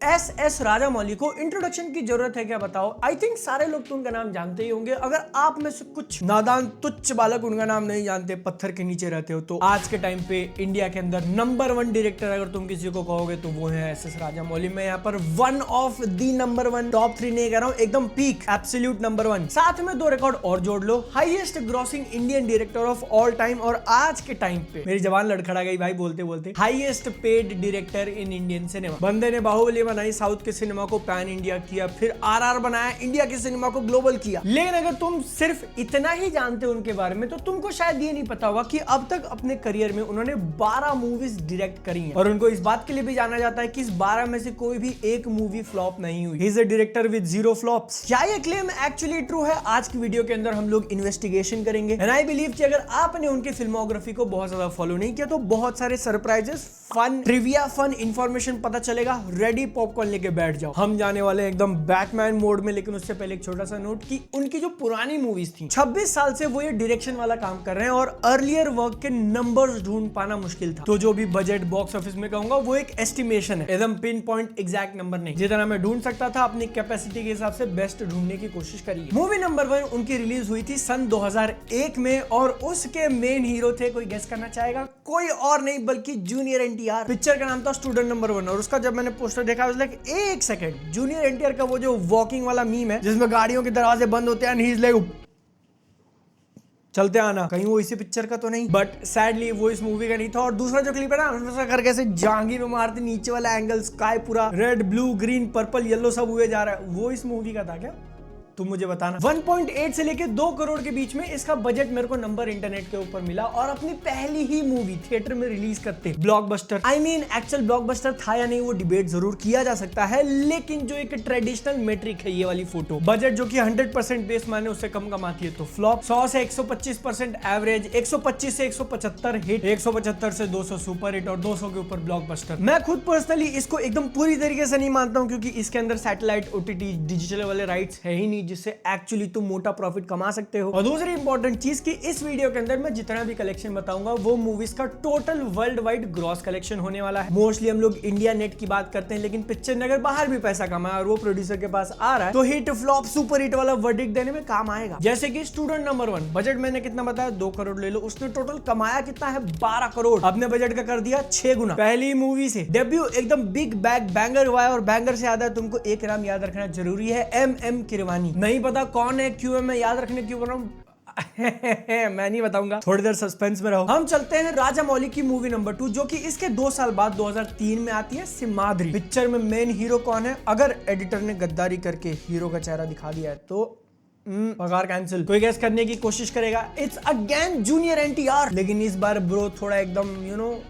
S Rajamouli को introduction की जरूरत है क्या बताओ? आई थिंक सारे लोग तो उनका नाम जानते ही होंगे। अगर आप में से कुछ नादान तुच्छ बालक उनका नाम नहीं जानते, पत्थर के नीचे रहते हो, तो आज के टाइम पे इंडिया के अंदर नंबर 1 डायरेक्टर अगर तुम किसी को कहोगे तो वो है एस राजामौली। मैं यहाँ पर one of the number 1, top 3 नहीं कह रहा हूँ, एकदम पीक एब्सोल्यूट नंबर 1। साथ में 2 रिकॉर्ड और जोड़ लो, highest grossing Indian director of all time, और आज के टाइम पे मेरी जबान लड़खड़ा गई भाई बोलते बोलते, highest paid director in Indian cinema. बंदे ने बाहुबली बनाई, साउथ के सिनेमा को पैन इंडिया किया, फिर आरआर बनाया, इंडिया के सिनेमा को ग्लोबल किया। लेकिन अगर तुम सिर्फ इतना ही जानते हो उनके बारे में तो तुमको शायद ये नहीं पता होगा कि अब तक अपने करियर में उन्होंने 12 मूवीज डायरेक्ट करी हैं, और उनको इस बात के लिए भी जाना जाता है कि इस 12 में से कोई भी एक मूवी फ्लॉप नहीं हुई। He is a director with 0 flops. क्या ये क्लेम एक्चुअली ट्रू है? आज की वीडियो के अंदर हम लोग इन्वेस्टिगेशन करेंगे। एंड आई बिलीव कि अगर आपने उनकी फिल्मोग्राफी को बहुत ज्यादा फॉलो नहीं किया तो बहुत सारे surprises, fun trivia, fun information पता चलेगा। रेडी पॉपकॉर्न लेके बैठ जाओ, हम जाने वाले एकदम बैटमैन मोड में। लेकिन उससे पहले एक छोटा सा नोट कि उनकी जो पुरानी मूवीज थी, 26 साल से वो ये डायरेक्शन वाला काम कर रहे हैं, और अर्लियर वर्क के नंबर्स ढूंढ पाना मुश्किल था। तो जो भी बजट बॉक्स ऑफिस में कहूंगा वो एक एस्टिमेशन है, एकदम पिन पॉइंट एग्जैक्ट नंबर नहीं। जितना मैं ढूंढ सकता था अपनी कैपेसिटी के हिसाब से बेस्ट ढूंढने की कोशिश करी। मूवी नंबर 1 उनकी रिलीज हुई थी सन 2001 में, और उसके मेन हीरो थे, कोई गेस करना चाहेगा? कोई और नहीं बल्कि जूनियर एनटीआर। पिक्चर का नाम था स्टूडेंट नंबर 1, और उसका जब मैंने पोस्टर देखा was like, एक सेकंड, जूनियर एनटीआर का वो जो वॉकिंग वाला मीम है जिसमें गाड़ियों के दरवाजे बंद होते हैं, ही इज लाइक चलते आना, कहीं वो इसी पिक्चर का तो नहीं। बट सैडली वो इस मूवी का नहीं था। और दूसरा जो क्लिप है ना, उसमें करके ऐसे जांगी में मारते, नीचे वाला एंगल स्काई पूरा red, blue, green, purple, yellow सब हुए जा रहा है, वो इस मूवी का था क्या? तुम मुझे बताना। 1.8 से लेके 2 करोड़ के बीच में इसका बजट मेरे को नंबर इंटरनेट के ऊपर मिला, और अपनी पहली ही मूवी थिएटर में रिलीज करते blockbuster. I mean actual blockbuster था या नहीं वो डिबेट जरूर किया जा सकता है, लेकिन जो एक ट्रेडिशनल मेट्रिक है ये वाली फोटो, बजट जो कि 100% बेस माने उससे कम कमाती है तो फ्लॉप, 100 से 125% एवरेज, 125 से 175 हिट, 175 से 200 सुपर हिट, और 200 के ऊपर ब्लॉकबस्टर। मैं खुद पर्सनली इसको एकदम पूरी तरीके से नहीं मानता हूं, क्योंकि इसके अंदर सैटेलाइट, ओटीटी, डिजिटल वाले राइट्स है ही नहीं जिससे एक्चुअली तुम मोटा प्रॉफिट कमा सकते हो। और दूसरी इंपॉर्टेंट चीज कि इस वीडियो के अंदर मैं जितना भी कलेक्शन बताऊंगा वो मूवीज का total world wide gross collection होने वाला है। मोस्टली हम लोग इंडिया नेट की बात करते हैं, लेकिन पिक्चर ने अगर बाहर भी पैसा कमाया और वो प्रोड्यूसर के पास आ रहा है तो हिट, फ्लॉप, सुपर हिट वाला वर्डिक्ट देने में काम आएगा। जैसे कि स्टूडेंट नंबर 1, बजट मैंने कितना बताया, 2 करोड़ ले लो, उसने टोटल कमाया कितना है, 12 करोड़। अपने बजट का कर दिया 6 गुना। पहली मूवी से डेब्यू एकदम बिग बैग बैंगर हुआ है, और बैंगर से याद है तुमको एक नाम याद रखना जरूरी है, MM किरवानी। नहीं पता कौन है, क्यों मैं याद रखने क्यों बोल रहा हूं मैं नहीं बताऊंगा, थोड़ी देर सस्पेंस में रहो। हम चलते हैं राजामौली की मूवी नंबर 2, जो कि इसके 2 साल बाद 2003 में आती है, सिम्हाद्री। पिक्चर में मेन हीरो कौन है? अगर एडिटर ने गद्दारी करके हीरो का चेहरा दिखा दिया है तो पगार कैंसिल। कोई गैस करने की कोशिश करेगा? इट्स अगेन जूनियर एनटीआर, लेकिन इस बार ब्रो थोड़ा एकदम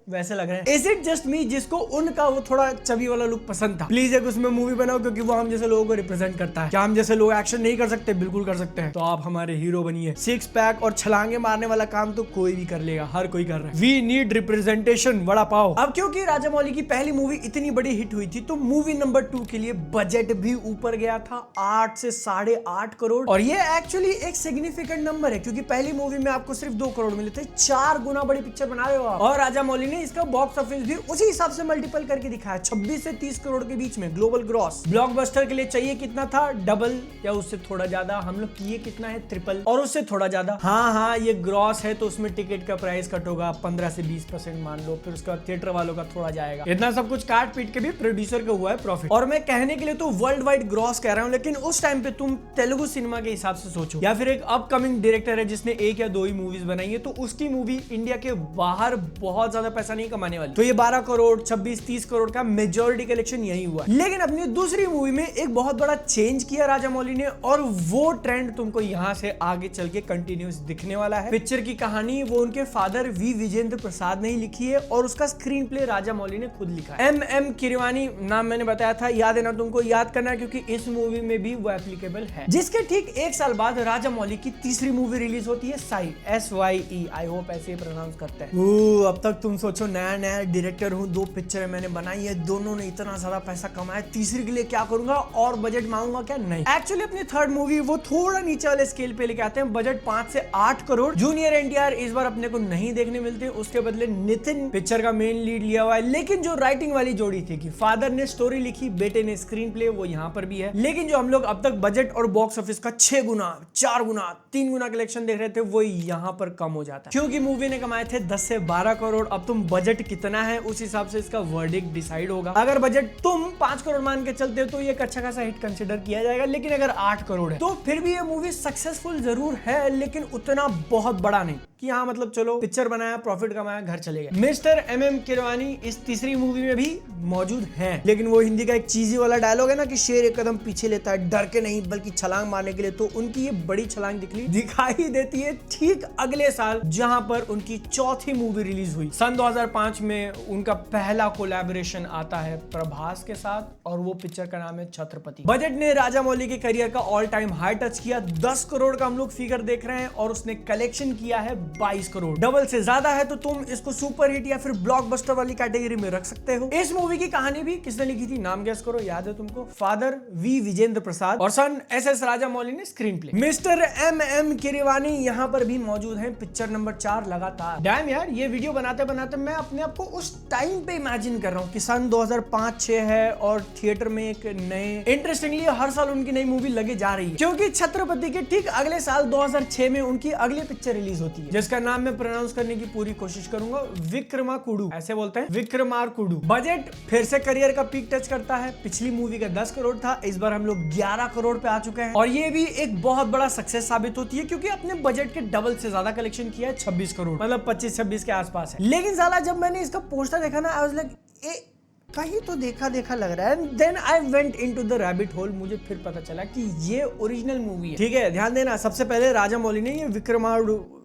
वैसे लग रहे हैं। इज इट जस्ट मी जिसको उनका वो थोड़ा चबी वाला लुक पसंद था? प्लीज एक उसमें मूवी बनाओ, क्योंकि वो हम जैसे लोगों को रिप्रेजेंट करता है। क्या हम जैसे लोग एक्शन नहीं कर सकते? बिल्कुल कर सकते हैं। तो आप हमारे हीरो बनिए। 6 पैक और छलांगे मारने वाला काम तो कोई भी कर लेगा, हर कोई कर रहा है। We need representation, vada pav. अब क्योंकि राजामौली की पहली मूवी इतनी बड़ी हिट हुई थी, तो मूवी नंबर 2 के लिए बजट भी ऊपर गया था, 8 से 8.5 करोड़। और ये एक्चुअली एक सिग्निफिकेंट नंबर है, क्योंकि पहली मूवी में आपको सिर्फ 2 करोड़ मिले थे, 4 गुना बड़ी पिक्चर बना रहे हो आप। और राजामौली ने इसका बॉक्स ऑफिस भी उसी हिसाब से मल्टीपल करके दिखाया, 26 से 30 करोड़ के बीच में ग्लोबल ग्रॉस। ब्लॉकबस्टर के लिए चाहिए कितना था? डबल या उससे थोड़ा ज्यादा। हम लोग किए कितना है? ट्रिपल और उससे थोड़ा ज्यादा। हाँ, ये ग्रॉस है तो उसमें टिकट का प्राइस कट होगा 15 से 20% मान लो, फिर उसका थिएटर वालों का थोड़ा जाएगा। इतना सब कुछ काट पीट के भी प्रोड्यूसर का हुआ है प्रॉफिट। और मैं कहने के लिए तो वर्ल्ड वाइड ग्रॉस कह रहा हूँ, लेकिन उस टाइम पे तुम तेलुगु सिनेमा के हिसाब से सोचो, या फिर एक अपकमिंग डायरेक्टर है जिसने 1 या 2 ही मूवीज बनाई है, तो उसकी मूवी इंडिया के बाहर बहुत ज्यादा पैसा नहीं कमाने वाली। तो ये 12 करोड़, 26-30 करोड़ का मेजॉरिटी कलेक्शन यही हुआ। लेकिन अपनी दूसरी मूवी में एक बहुत बड़ा चेंज किया राजामौली ने, और वो ट्रेंड तुमको यहाँ से आगे चल के कंटिन्यूस दिखने वाला है। पिक्चर की कहानी वो उनके फादर वी विजेंद्र प्रसाद ने ही लिखी है, और उसका स्क्रीन प्ले राजामौली ने खुद लिखा है। MM किरवानी नाम मैंने बताया था, याद है ना तुमको? याद करना है, क्योंकि इस मूवी में भी वो एप्लीकेबल है। जिसके ठीक 1 साल बाद राजा मौली की तीसरी मूवी रिलीज होती है साई, SYE, आई होप ऐसे ही प्रोनाउंस करते हैं। अब तक तुम सोचो नया नया डायरेक्टर हूँ, 2 पिक्चर मैंने बनाई है, दोनों ने इतना ज्यादा पैसा कमाया, तीसरी के लिए क्या करूंगा और बजट मांगूंगा क्या? नहीं, एक्चुअली अपनी थर्ड मूवी वो थोड़ा नीचे वाले स्केल पे लेके आते हैं, बजट 5 से 8 करोड़। जूनियर NTR इस बार अपने को नहीं देखने मिलते, उसके बदले नितिन पिक्चर का मेन लीड लिया हुआ है। लेकिन जो राइटिंग वाली जोड़ी थी कि फादर ने स्टोरी लिखी, बेटे ने स्क्रीन प्ले, वो यहाँ पर भी है। लेकिन जो हम लोग अब तक बजट और बॉक्स ऑफिस का 6 गुना, 4 गुना, 3 गुना कलेक्शन देख रहे थे, वो यहाँ पर कम हो जाता है, क्योंकि मूवी ने कमाए थे 10 से 12 करोड़। अब तुम बजट कितना है उस हिसाब से इसका वर्डिक्ट डिसाइड होगा। अगर बजट तुम 5 करोड़ मान के चलते हो तो ये एक अच्छा खासा हिट कंसिडर किया जाएगा, लेकिन अगर 8 करोड़ है तो फिर भी ये मूवी सक्सेसफुल जरूर है, लेकिन उतना बहुत बड़ा नहीं कि हाँ मतलब चलो पिक्चर बनाया, प्रॉफिट कमाया, घर चले गए। मिस्टर MM किरवानी इस तीसरी मूवी में भी मौजूद हैं, लेकिन वो हिंदी का एक चीजी वाला डायलॉग है ना कि शेर एक कदम पीछे लेता है डर के नहीं बल्कि छलांग मारने के लिए, तो उनकी ये बड़ी छलांग दिखाई देती है ठीक अगले साल, जहां पर उनकी चौथी मूवी रिलीज हुई। सन 2005 में उनका पहला कोलैबोरेशन आता है प्रभास के साथ, और वो पिक्चर का नाम है छत्रपति। बजट ने राजा मौली के करियर का ऑल टाइम हाई टच किया, 10 करोड़ का हम लोग फिगर देख रहे हैं, और उसने कलेक्शन किया है 22 करोड़। डबल से ज्यादा है, तो तुम इसको सुपर हिट या फिर ब्लॉकबस्टर वाली कैटेगरी में रख सकते हो। इस मूवी की कहानी भी किसने लिखी थी, नाम गेस करो, याद है तुमको? फादर V विजेंद्र प्रसाद, और सन SS राजा मौली ने screen play. Mister MM Keeravani यहाँ पर भी मौजूद है, पिक्चर नंबर 4 लगातार। डैम यार, ये वीडियो बनाते बनाते मैं अपने आप को उस टाइम पे इमेजिन कर रहा हूँ कि सन 2005-6 है और थिएटर में एक नए, इंटरेस्टिंगली हर साल उनकी नई मूवी लगे जा रही है, क्योंकि छत्रपति के ठीक अगले साल 2006 में उनकी अगली पिक्चर रिलीज होती है, जिसका नाम मैं प्रोनाउंस करने की पूरी कोशिश करूंगा, विक्रमाकुडु, ऐसे बोलते हैं, विक्रमाकुडु। बजट फिर से करियर का पीक टच करता है, पिछली मूवी का 10 करोड़ था, इस बार हम लोग 11 करोड़ पे आ चुके हैं, और ये भी एक बहुत बड़ा सक्सेस साबित होती है, क्योंकि अपने बजट के डबल से ज्यादा कलेक्शन किया है, 26 करोड़, मतलब 25-26 के आसपास है। लेकिन साला जब मैंने इसका पोस्टर देखा ना, आई वाज लाइक कहीं तो देखा देखा लग रहा है, then I went into the rabbit hole. मुझे फिर पता चला कि ये ओरिजिनल मूवी है। ठीक है, ध्यान देना, सबसे पहले राजा मौली ने ये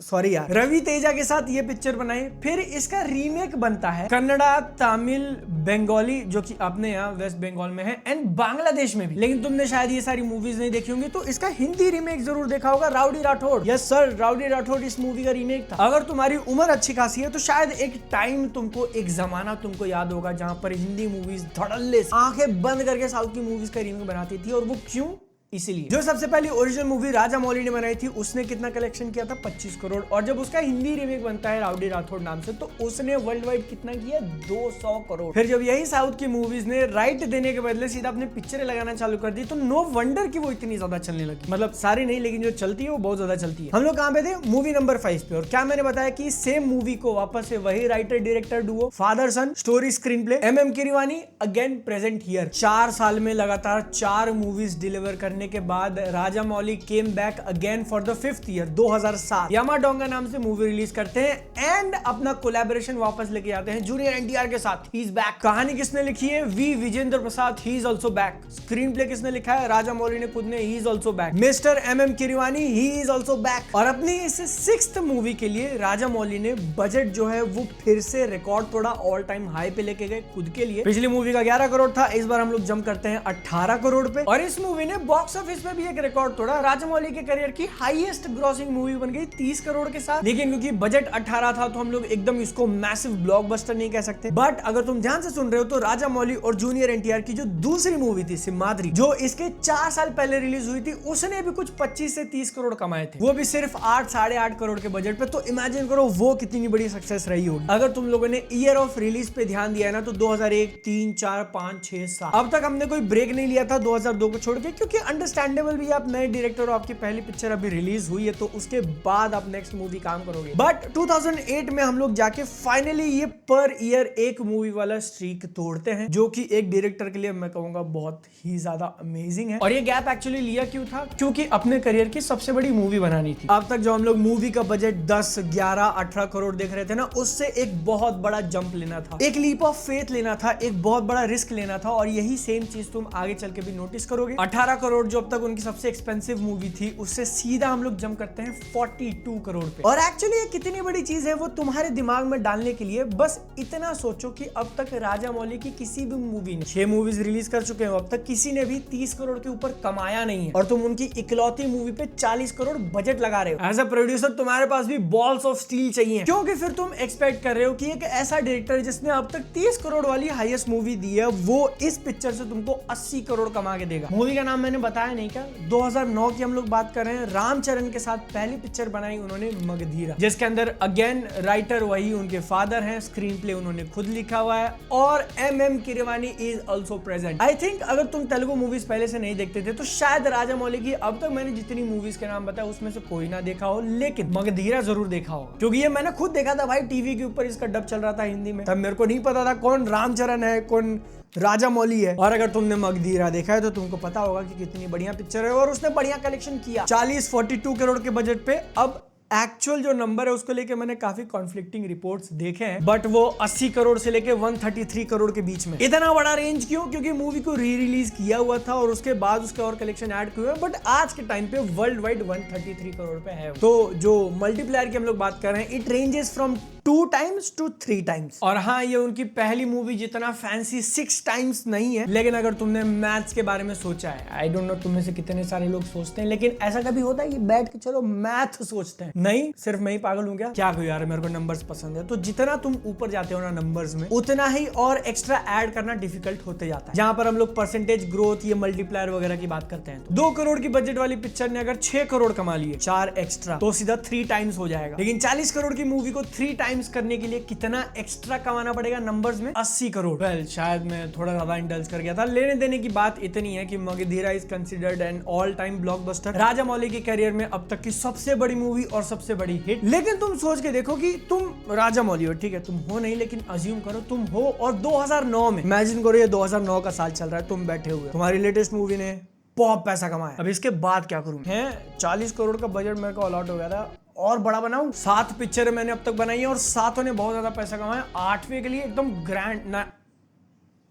सॉरी यार, रवि तेजा के साथ ये पिक्चर बनाई, फिर इसका रीमेक बनता है कन्नड़ा, तमिल, बंगाली, जो कि अपने यहाँ वेस्ट बंगाल में है, एंड बांग्लादेश में भी। लेकिन तुमने शायद ये सारी मूवीज नहीं देखी होंगी, तो इसका हिंदी रीमेक जरूर देखा होगा, rowdy Rathore. Yes sir, rowdy Rathore इस मूवी का रीमेक था। अगर तुम्हारी उम्र अच्छी खासी है तो शायद एक टाइम तुमको, एक जमाना तुमको याद होगा जहां पर हिंदी मूवीज धड़ल्ले आंखें बंद करके साउथ की मूवीज का रीमेक बनाती थी, और वो क्यों? इसीलिए जो सबसे पहली ओरिजिनल मूवी राजा मौली ने बनाई थी, उसने कितना कलेक्शन किया था? 25 करोड़। और जब उसका हिंदी रीमेक बनता है राउडी राठौड़ नाम से, तो उसने वर्ल्ड वाइड कितना किया? 200 करोड़। फिर जब यही साउथ की मूवीज ने राइट देने के बदले सीधा अपने पिक्चरें लगाना चालू कर दी, तो नो वंडर कि वो इतनी ज्यादा चलने लगी। मतलब सारी नहीं, लेकिन जो चलती है वो बहुत ज्यादा चलती है। हम लोग कहाँ पे थे? मूवी नंबर 5 पे। और क्या मैंने बताया कि सेम मूवी को वापस से वही writer director duo, father son, story screenplay, MM Keeravani again present here. 4 साल में लगातार 4 मूवीज डिलीवर करने के बाद Rajamouli came back again for the 5th year. 2007 Yamadonga नाम से मूवी रिलीज करते हैं एंड अपना कोलैबोरेशन वापस लेके आते हैं जूनियर NTR के साथ। He is back. कहानी किसने लिखी है? V Vijendra Prasad, he is also back. Screenplay किसने लिखा है? राजा मौली ने खुद ने, he is also back. Mister MM Keeravani, he is also back. और अपनी इस 6th मूवी के लिए राजा मौली ने बजट जो है वो फिर से रिकॉर्ड तोड़ा, ऑल टाइम हाई पे लेके गए खुद के लिए। पिछली मूवी का 11 करोड़ था, इस बार हम लोग जंप करते हैं 18 करोड़ पे, और इस मूवी ने बॉक्स ऑफिस पे भी एक रिकॉर्ड तोड़ा। राजा मौली के करियर की हाईएस्ट ग्रॉसिंग मूवी बन गई 30 करोड़ के साथ। लेकिन क्योंकि बजट 18 था तो हम लोग एकदम इसको मैसिव ब्लॉकबस्टर नहीं कह सकते। बट अगर तुम ध्यान से सुन रहे हो तो राजा मौली और जूनियर NTR की जो दूसरी मूवी थी सिम्हाद्री, जो इसके 4 साल पहले रिलीज हुई थी, उसने भी कुछ 25 से 30 करोड़ कमाए थे, वो भी सिर्फ 8-8.5 करोड़ के बजट पे। तो इमेजिन करो वो कितनी बड़ी सक्सेस रही होगी। अगर तुम लोगों ने ईयर ऑफ रिलीज पे ध्यान दिया ना, तो 2001, 3, 4, 5, 6, 7, अब तक हमने कोई ब्रेक नहीं लिया था 2002 को छोड़ के, क्योंकि अंडरस्टैंडेबल भी, आप नए डायरेक्टर हो, आपकी पहली पिक्चर अभी रिलीज हुई है, तो उसके बाद आप नेक्स्ट मूवी काम करोगे। बट 2008 में हम लोग जाके फाइनली ये पर ईयर एक मूवी वाला स्ट्रीक तोड़ते हैं, जो कि एक डायरेक्टर के लिए मैं कहूंगा बहुत ही ज्यादा अमेजिंग है। और ये गैप एक्चुअली लिया क्यों था? क्योंकि अपने करियर की सबसे बड़ी मूवी बनानी थी। अब तक जो हम लोग मूवी का बजट 10, 11, 18 करोड़ देख रहे थे ना, उससे एक बहुत बड़ा जंप लेना था, एक लीप ऑफ फेथ लेना था, एक बहुत बड़ा रिस्क लेना था। और यही सेम चीज तुम आगे चल के भी नोटिस करोगे। 18 करोड़ जो अब तक उनकी सबसे एक्सपेंसिव मूवी थी, उससे सीधा हम लोग जंप करते हैं 42 करोड़ पे। और एक्चुअली ये कितनी बड़ी चीज है वो तुम्हारे दिमाग में डालने के लिए बस इतना सोचो कि अब तक राजा मौली की किसी भी मूवी ने 6 मूवीज रिलीज कर चुके हैं, अब तक किसी ने भी 30 करोड़ के ऊपर कमाया नहीं है, और तुम उनकी इकलौती मूवी पे 40 करोड़ बजट लगा रहे हो। एज अ प्रोड्यूसर तुम्हारे पास भी बॉल्स ऑफ स्टील चाहिए, क्योंकि फिर तुम एक्सपेक्ट कर रहे हो कि एक ऐसा डायरेक्टर जिसने अब तक 30 करोड़ वाली हाईएस्ट मूवी दी है, वो इस पिक्चर से तुमको 80 करोड़ कमा के देगा। मूवी का नाम मैंने बताया नहीं क्या, 2009 की हम लोग बात कर रहे हैं। रामचरण के साथ पहली पिक्चर बनाई उन्होंने मगधीरा, जिसके अंदर अगेन राइटर वही उनके फादर हैं, स्क्रीन प्ले उन्होंने खुद लिखा हुआ है, और MM Keeravani is also present. I think अगर तुम तेलुगु मूवीज पहले से नहीं देखते थे तो शायद राजा मौली की अब तक मैंने जितनी मूवीज के नाम बताया उसमें से कोई ना देखा हो, लेकिन मगधीरा जरूर देखा होगा, क्योंकि ये मैंने खुद देखा था भाई, टीवी के ऊपर इसका डब चल रहा था हिंदी में। तब मेरे को नहीं पता था कौन रामचरण है कौन राजा मौली है। और अगर तुमने मगधीरा देखा है तो तुमको पता होगा कि कितनी बढ़िया पिक्चर है, और उसने बढ़िया कलेक्शन किया 42 करोड़ के बजट पे। अब एक्चुअल जो नंबर है उसको लेके मैंने काफी कॉन्फ्लिक्टिंग रिपोर्ट्स देखे हैं, बट वो 80 करोड़ से लेके 133 करोड़ के बीच में। इतना बड़ा रेंज क्यों? क्योंकि मूवी को री रिलीज किया हुआ था और उसके बाद उसके और कलेक्शन ऐड किए हुए, बट आज के टाइम पे वर्ल्ड वाइड 133 करोड़ पे है। तो जो मल्टीप्लायर की हम लोग बात कर रहे हैं, it ranges from 2 times to 3 times. और हाँ, ये उनकी पहली मूवी जितना फैंसी 6 टाइम्स नहीं है, लेकिन अगर तुमने मैथ्स के बारे में सोचा है, आई डोंट नो तुम में से कितने सारे लोग सोचते हैं, लेकिन ऐसा कभी होता है कि बैठ के चलो मैथ सोचते हैं? नहीं, सिर्फ मैं ही पागल हूं क्या कोई यार, मेरे को नंबर्स पसंद है। तो जितना तुम ऊपर जाते हो ना नंबर्स में, उतना ही और एक्स्ट्रा ऐड करना डिफिकल्ट होते जाता है। जहां पर हम लोग परसेंटेज ग्रोथ, ये मल्टीप्लायर वगैरह की बात करते हैं, तो 2 करोड़ की बजट वाली पिक्चर ने अगर 6 करोड़ कमा लिए, 4 एक्स्ट्रा, तो सीधा 3 टाइम्स हो जाएगा। लेकिन 40 करोड़ की मूवी को 3 टाइम्स करने के लिए कितना एक्स्ट्रा कमाना पड़ेगा नंबर्स में? 80 करोड़। वेल, शायद मैं थोड़ा ज्यादा इंडल्ज कर गया था। लेने देने की बात इतनी है कि Magadheera is considered an all time blockbuster, Rajamouli के करियर में अब तक की सबसे बड़ी मूवी और सबसे बड़ी हिट। लेकिन तुम सोच के देखो कि तुम राजा मौली हो, ठीक है, तुम हो नहीं, लेकिन अज्यूम करो तुम हो, और 2009 में, इमेजिन करो ये 2009 का साल चल रहा है, तुम बैठे हुए, तुम्हारी लेटेस्ट मूवी ने बहुत पैसा कमाया। अब इसके बाद क्या करूं? है 40 करोड़ का बजट मेरे को अलॉट हो गया था, और बड़ा बनाऊं? 7 पिक्चर मैंने अब तक बनाई है और 7 ने बहुत ज्यादा पैसा कमाया। 8वें के लिए एकदम ग्रैंड ना,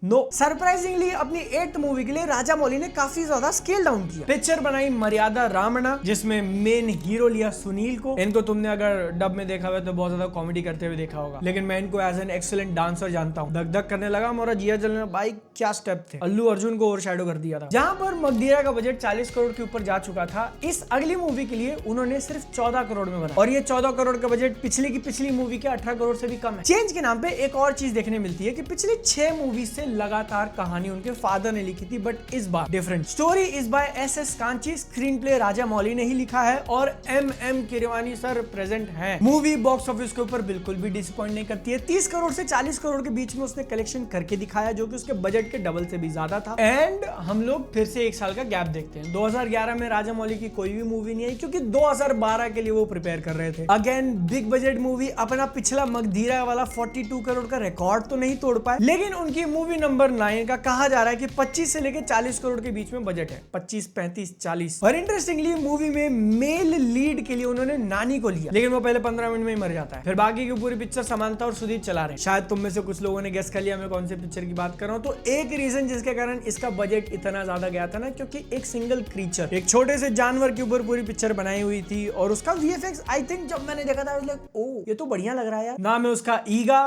नो सरप्राइजिंगली अपनी 8th मूवी के लिए राजा मौली ने काफी ज्यादा स्केल डाउन किया। पिक्चर बनाई मर्यादा रामना, जिसमें मेन हीरो लिया सुनील को। इनको तुमने अगर डब में देखा हुआ तो बहुत ज्यादा कॉमेडी करते हुए देखा होगा, लेकिन मैं इनको एज एन एक्सीलेंट डांसर जानता हूँ। धक धक करने लगा मोरा जिया जलने, भाई क्या स्टेप थे, अल्लू अर्जुन को ओवरशैडो कर दिया था। जहां पर मगधीरा का बजट 40 करोड़ के ऊपर जा चुका था, इस अगली मूवी के लिए उन्होंने सिर्फ 14 करोड़ में बनाया, और ये 14 करोड़ का बजट पिछली की पिछली मूवी के 18 करोड़ से भी कम है। चेंज के नाम पे एक और चीज देखने मिलती है कि पिछली 6 मूवी से लगातार कहानी उनके फादर ने लिखी थी, बट इस बार different. Story is by SS Kanchi, screenplay Rajamouli ने ही लिखा है, और MM कीरवानी सर प्रेजेंट हैं। मूवी बॉक्स ऑफिस के ऊपर बिल्कुल भी डिसअपॉइंट नहीं करती है। 30 करोड़ से 40 करोड़ के बीच में उसने कलेक्शन करके दिखाया, जो कि उसके बजट के डबल से भी ज्यादा था। एंड हम लोग फिर से 1 साल का गैप देखते हैं। 2011 में राजा मौली की कोई भी मूवी नहीं आई, क्योंकि 2012 के लिए वो प्रिपेयर कर रहे थे। अगेन बिग बजट मूवी, अपना पिछला मगधीरा वाला 42 करोड़ का रिकॉर्ड तो नहीं तोड़ पाए, लेकिन उनकी मूवी नंबर 9 का कहा जा रहा है कि 25 से लेके 40 करोड़ के बीच में बजट है। 25, 35, 40। और इंटरेस्टिंगली मूवी में मेल लीड के लिए उन्होंने नानी को लिया, लेकिन वो पहले 15 मिनट में ही मर जाता है। फिर बाकी की पूरी पिक्चर समांता और सुदीप चला रहे हैं। शायद तुम में से कुछ लोगों ने गेस कर लिया मैं कौन से पिक्चर की बात कर रहा हूं। तो एक रीजन जिसके कारण इसका बजट इतना ज्यादा गया था ना, क्योंकि एक सिंगल क्रीचर, एक छोटे से जानवर के ऊपर पूरी पिक्चर बनाई हुई थी, और उसका VFX आई थिंक जब मैंने देखा था ओ ये तो बढ़िया लग रहा है यार। नाम है उसका ईगा,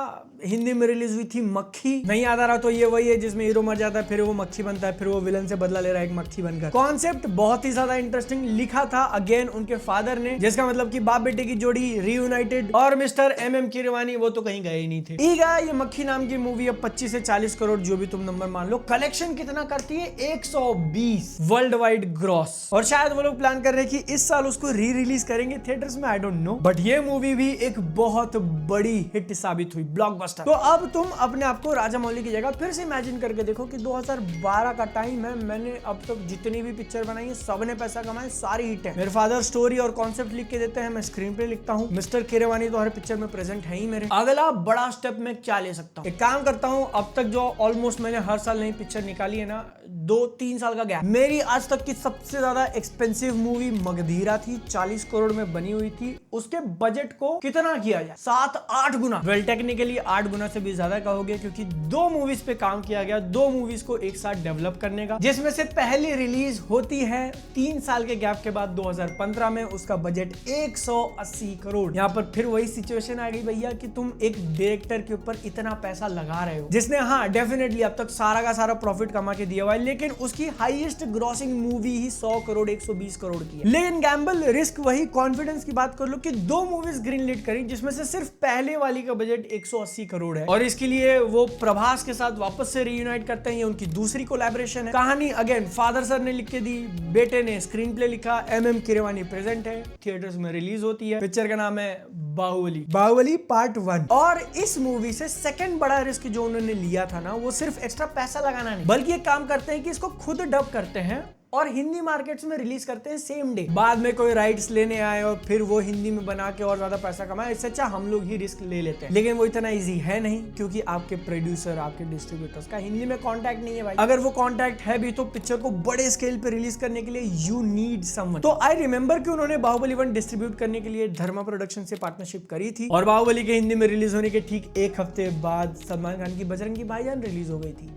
हिंदी में रिलीज हुई थी मक्खी। नहीं याद आ रहा तो ये वही है जिसमें हीरो मर जाता है, फिर वो मक्खी बनता है, फिर वो विलन से बदला ले रहा है एक मक्खी बनकर। कॉन्सेप्ट बहुत ही ज्यादा इंटरेस्टिंग लिखा था अगेन उनके फादर ने, जिसका मतलब कि बाप बेटे की जोड़ी रीयूनाइटेड, और मिस्टर MM कीरवानी वो तो कहीं गए ही नहीं थे। ईगा ये मक्खी नाम की मूवी अब 25 से 40 करोड़ जो भी तुम नंबर मान लो, कलेक्शन कितना करती है? 120 वर्ल्ड वाइड ग्रॉस। और शायद वो लोग प्लान कर रहे हैं कि इस साल उसको री रिलीज करेंगे थिएटर्स में, आई डोंट नो, बट ये मूवी भी एक बहुत बड़ी हिट साबित हुई, ब्लॉकबस्टर। तो अब तुम अपने आप को राजा मौली की जगह फिर से इमेजिन करके देखो कि 2012 का टाइम है, मैंने अब तक जितनी भी पिक्चर बनाई है सबने पैसा कमाया, सारी हिट है। मेरे फादर स्टोरी और कॉन्सेप्ट लिख के देते हैं, मैं स्क्रीन प्ले लिखता हूँ, मिस्टर कीरवानी तो हर पिक्चर में प्रेजेंट है ही मेरे। अगला बड़ा स्टेप मैं क्या ले सकता हूँ? एक काम करता हूँ, अब तक जो ऑलमोस्ट मैंने हर साल नई पिक्चर निकाली है ना, 2-3 साल का गैप, मेरी आज तक की सबसे ज्यादा एक्सपेंसिव मूवी मगधीरा थी, 40 करोड़ में बनी हुई थी। उसके बजट को कितना किया जाए? 7-8 गुना। वेल टेक्निकली 8 गुना से भी ज्यादा कहोगे, क्योंकि 2 मूवीज पे काम किया गया 2 मूवीज को एक साथ डेवलप करने का, जिसमें से पहली रिलीज होती है 3 साल के गैप के बाद 2015 में। उसका बजट 180 करोड़। यहाँ पर फिर वही सिचुएशन आ गई भैया कि तुम एक डायरेक्टर के ऊपर इतना पैसा लगा रहे हो, जिसने हाँ डेफिनेटली अब तक सारा का सारा प्रॉफिट कमा के दिया हुआ है, लेकिन उसकी हाईएस्ट ग्रॉसिंग मूवी ही 100 करोड़ 120 करोड़ की है। लेकिन गैम्बल रिस्क वही कॉन्फिडेंस की बात कर लो कि 2 मूवीज ग्रीन लीड करी, जिसमें से सिर्फ पहले वाली का बजट 180 करोड़ है, और इसके लिए वो प्रभास के साथ वापस से रीयूनाइट करते हैं। ये उनकी दूसरी कोलैबोरेशन है। कहानी अगेन फादर सर ने लिख के दी, बेटे ने स्क्रीन प्ले लिखा, MM कीरवानी प्रेजेंट है, थिएटर्स में रिलीज होती है। पिक्चर का नाम है बाहुबली पार्ट 1। और इस मूवी से सेकंड बड़ा रिस्क जो उन्होंने लिया था ना, वो सिर्फ एक्स्ट्रा पैसा लगाना नहीं, बल्कि एक काम करते हैं कि इसको खुद डब करते हैं और हिंदी मार्केट्स में रिलीज करते हैं सेम डे। बाद में कोई राइट्स लेने आए और फिर वो हिंदी में बना के और ज्यादा पैसा कमाए, इससे अच्छा हम लोग ही रिस्क ले लेते हैं। लेकिन वो इतना इजी है नहीं, क्योंकि आपके प्रोड्यूसर, आपके डिस्ट्रीब्यूटर्स का हिंदी में कॉन्टैक्ट नहीं है भाई। अगर वो कॉन्टैक्ट है भी तो पिक्चर को बड़े स्केल पे रिलीज करने के लिए यू नीड समवन। तो आई रिमेंबर कि उन्होंने बाहुबली 1 डिस्ट्रीब्यूट करने के लिए धर्मा प्रोडक्शन से पार्टनरशिप करी थी, और बाहुबली के हिंदी में रिलीज होने के ठीक 1 हफ्ते बाद सलमान खान की बजरंगी भाईजान रिलीज हो गई थी।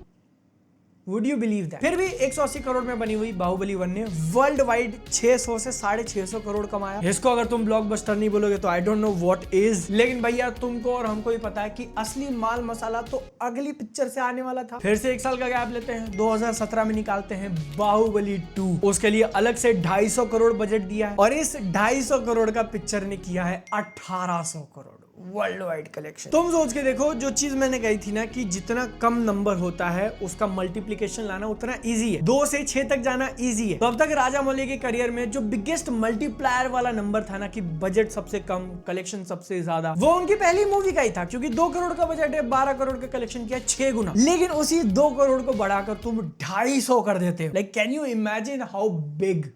Would you believe that? फिर भी 180 करोड़ में बनी हुई बाहुबली 1 ने वर्ल्ड वाइड 600 से 650 करोड़ कमाया। इसको अगर तुम ब्लॉकबस्टर नहीं बोलोगे तो I don't know what is. लेकिन भैया तुमको और हमको ही पता है कि असली माल मसाला तो अगली पिक्चर से आने वाला था। फिर से 1 साल का गैप लेते हैं, 2017 में निकालते हैं बाहुबली 2। उसके लिए अलग से 250 करोड़ बजट दिया है, और इस 250 करोड़ का पिक्चर ने किया है 1800 करोड़ वर्ल्ड वाइड कलेक्शन। तुम सोच के देखो, जो चीज मैंने कही थी ना कि जितना कम नंबर होता है उसका मल्टीप्लिकेशन लाना उतना इजी है, 2 से 6 तक जाना इजी है। तो अब तक राजा मौली के करियर में जो बिगेस्ट मल्टीप्लायर वाला नंबर था ना, कि बजट सबसे कम कलेक्शन सबसे ज्यादा, वो उनकी पहली मूवी का ही था, क्योंकि 2 करोड़ का बजट है, 12 करोड़ का कलेक्शन किया 6 गुना। लेकिन उसी 2 करोड़ को बढ़ाकर तुम 250 कर देते हो। Like can you imagine how big,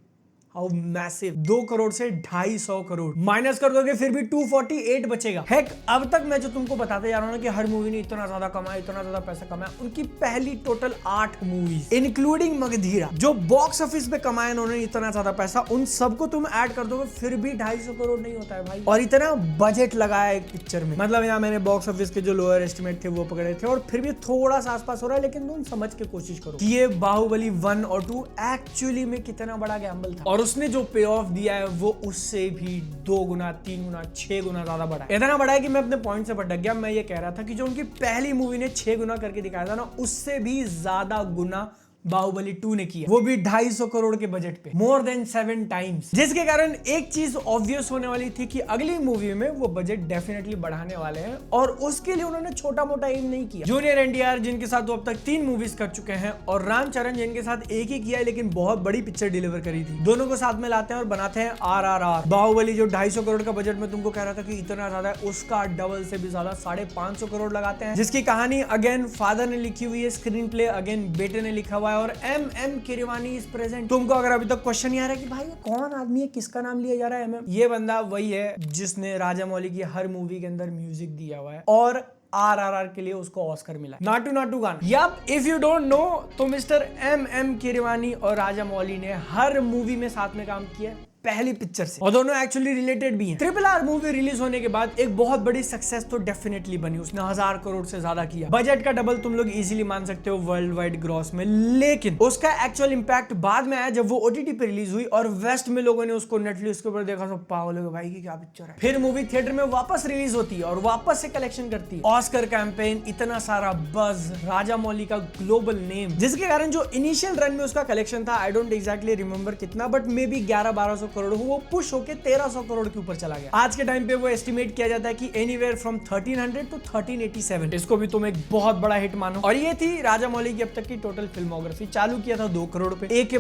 how massive. 2 crore से 250 करोड़ माइनस कर दोगे फिर भी 248 बचेगा। हेक, अब तक मैं जो तुमको बताते जा रहा हूं ना कि हर मूवी ने इतना ज्यादा कमाया, इतना ज्यादा पैसा कमाया, उनकी पहली टोटल 8 मूवीज इंक्लूडिंग मगधीरा जो बॉक्स ऑफिस पे कमाया उन्होंने इतना ज्यादा पैसा, उन सबको तुम ऐड कर दोगे फिर भी 250 करोड़ नहीं होता है भाई। और इतना बजट लगाया एक पिक्चर में। मतलब यहाँ मैंने बॉक्स ऑफिस के जो लोअर एस्टिमेट थे वो पकड़े थे, और फिर भी थोड़ा सा आसपास हो रहा है। लेकिन तुम समझ के कोशिश करो कि ये बाहुबली 1 और 2 एक्चुअली में कितना बड़ा गैम्बल था, और उसने जो पे ऑफ दिया है वो उससे भी 2 गुना 3 गुना 6 गुना ज्यादा बड़ा है। इतना बड़ा है कि मैं अपने पॉइंट से भटक गया। मैं ये कह रहा था कि जो उनकी पहली मूवी ने 6 गुना करके दिखाया था ना, उससे भी ज्यादा गुना बाहुबली 2 ने किया, वो भी 250 करोड़ के बजट पे, मोर देन 7 टाइम्स। जिसके कारण एक चीज ऑब्वियस होने वाली थी कि अगली मूवी में वो बजट डेफिनेटली बढ़ाने वाले हैं, और उसके लिए उन्होंने छोटा मोटा एम नहीं किया। जूनियर NTR जिनके साथ वो अब तक 3 मूवीज कर चुके हैं, और रामचरण जिनके साथ एक ही किया है लेकिन बहुत बड़ी पिक्चर डिलीवर करी थी, दोनों को साथ में लाते हैं और बनाते हैं RRR। बाहुबली जो 250 करोड़ का बजट में तुमको कह रहा था कि इतना ज्यादा है, उसका डबल से भी ज्यादा 550 करोड़ लगाते हैं, जिसकी कहानी अगेन फादर ने लिखी हुई है, स्क्रीन प्ले अगेन बेटे ने लिखा हुआ है, और MM कीरवानी इज प्रेजेंट। तुमको अगर अभी तक क्वेश्चन नहीं आ रहा है कि भाई कौन आदमी है, किसका नाम लिया जा रहा है MM, ये बंदा वही है जिसने राजा मौली की हर मूवी के अंदर म्यूजिक दिया हुआ है, और RRR के लिए उसको ऑस्कर मिला। नाटू गाना। Yup, if you don't know तो मिस्टर MM कीरवानी और राजा मौली ने हर मूवी में साथ में काम किया पहली पिक्चर से, और दोनों एक्चुअली रिलेटेड भी हैं। RRR मूवी रिलीज होने के बाद एक बहुत बड़ी सक्सेस तो डेफिनेटली बनी, उसने 1000 करोड़ से ज्यादा किया, बजट का डबल तुम लोग इजीली मान सकते हो वर्ल्ड वाइड ग्रॉस में। लेकिन उसका एक्चुअल इंपैक्ट बाद में आया जब वो OTT पे रिलीज हुई, और वेस्ट में लोगों ने उसको नेटफ्लिक्स के ऊपर देखा, सब पागल हो गए भाई की क्या पिक्चर है। फिर मूवी थिएटर में वापस रिलीज होती है और वापस से कलेक्शन करती है, ऑस्कर कैंपेन, इतना सारा बज, राजा मौली का ग्लोबल नेम, जिसके कारण जो इनिशियल रन में उसका कलेक्शन था, आई डोंट एग्जैक्टली रिमेंबर कितना, बट मे बी 1100-1200 करोड़, वो पुश होके 1300 करोड़ के ऊपर चला गया। आज के टाइम पे वो एस्टिमेट किया जाता है कि एनीवेयर फ्रॉम 1300 to 1387। इसको भी तुम एक बहुत बड़ा हिट मानो। और ये थी राजा मौली की अब तक की टोटल फिल्मोग्राफी। चालू किया था 2 करोड़ पे, एक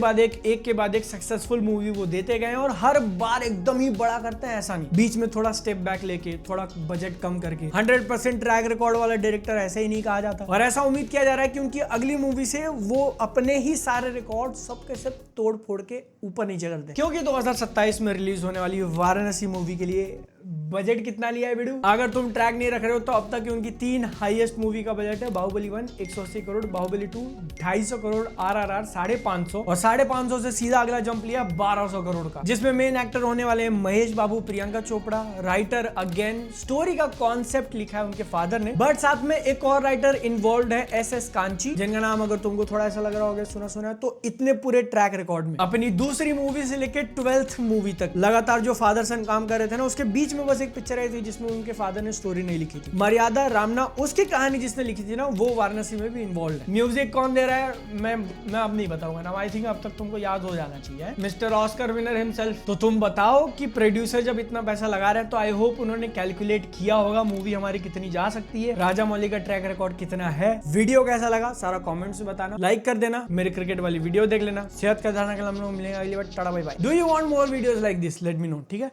के बाद एक सक्सेसफुल मूवी वो देते गए, और हर बार एकदम ही बड़ा करते हैं ऐसा नहीं, बीच में थोड़ा स्टेप बैक लेके, थोड़ा बजट कम करके। 100% ट्रैक रिकॉर्ड वाला डायरेक्टर ऐसे ही नहीं कहा जाता, और ऐसा उम्मीद किया जा रहा है कि उनकी अगली मूवी से वो अपने ही सारे रिकॉर्ड सबके सब तोड़ फोड़ के ऊपर नीचे कर दे, क्योंकि 2027 में रिलीज होने वाली वाराणसी मूवी के लिए बजट कितना लिया है वीडियो? अगर तुम ट्रैक नहीं रख रहे हो तो अब तक की उनकी 3 हाईएस्ट मूवी का बजट है। बाहुबली 1 180 करोड़, बाहुबली 2 250 करोड़, RRR 550 और 550 से सीधा अगला जंप लिया 1200 करोड़ का, जिसमें मेन एक्टर होने वाले हैं Mahesh Babu, Priyanka Chopra. Writer again story का कॉन्सेप्ट लिखा है उनके फादर ने, बट साथ में एक और राइटर इन्वॉल्व है SS कांची, जिनका नाम अगर तुमको थोड़ा ऐसा लग रहा होगा सुना है। तो इतने पूरे ट्रैक रिकॉर्ड में अपनी दूसरी मूवी से लेकर 12th मूवी तक लगातार जो फादर सन काम कर रहे थे ना, उसके बीच में बस एक पिक्चर आई थी जिसमें उनके फादर ने स्टोरी नहीं लिखी थी। मर्यादा रामना उसकी कहानी जिसने लिखी थी ना, वो वाराणसी में भी इन्वॉल्व है। म्यूजिक कौन दे रहा है मैं अब नहीं बताऊंगा ना, आई थिंक अब तक तुमको याद हो जाना चाहिए। Mister Oscar winner himself. तो तुम बताओ कि प्रोड्यूसर जब इतना पैसा लगा रहे हैं तो आई होप उन्होंने कैलकुलेट किया होगा मूवी हमारी कितनी जा सकती है, राजा मौली का ट्रैक रिकॉर्ड कितना है। वीडियो कैसा लगा सारा कमेंट्स में बताना, लाइक कर देना, मेरे क्रिकेट वाली वीडियो देख लेना। सेहत का ध्यान रखना, हम लोग मिलेंगे अगली बार। Tata bye bye. Do you want more videos like this? Let me know, ठीक है।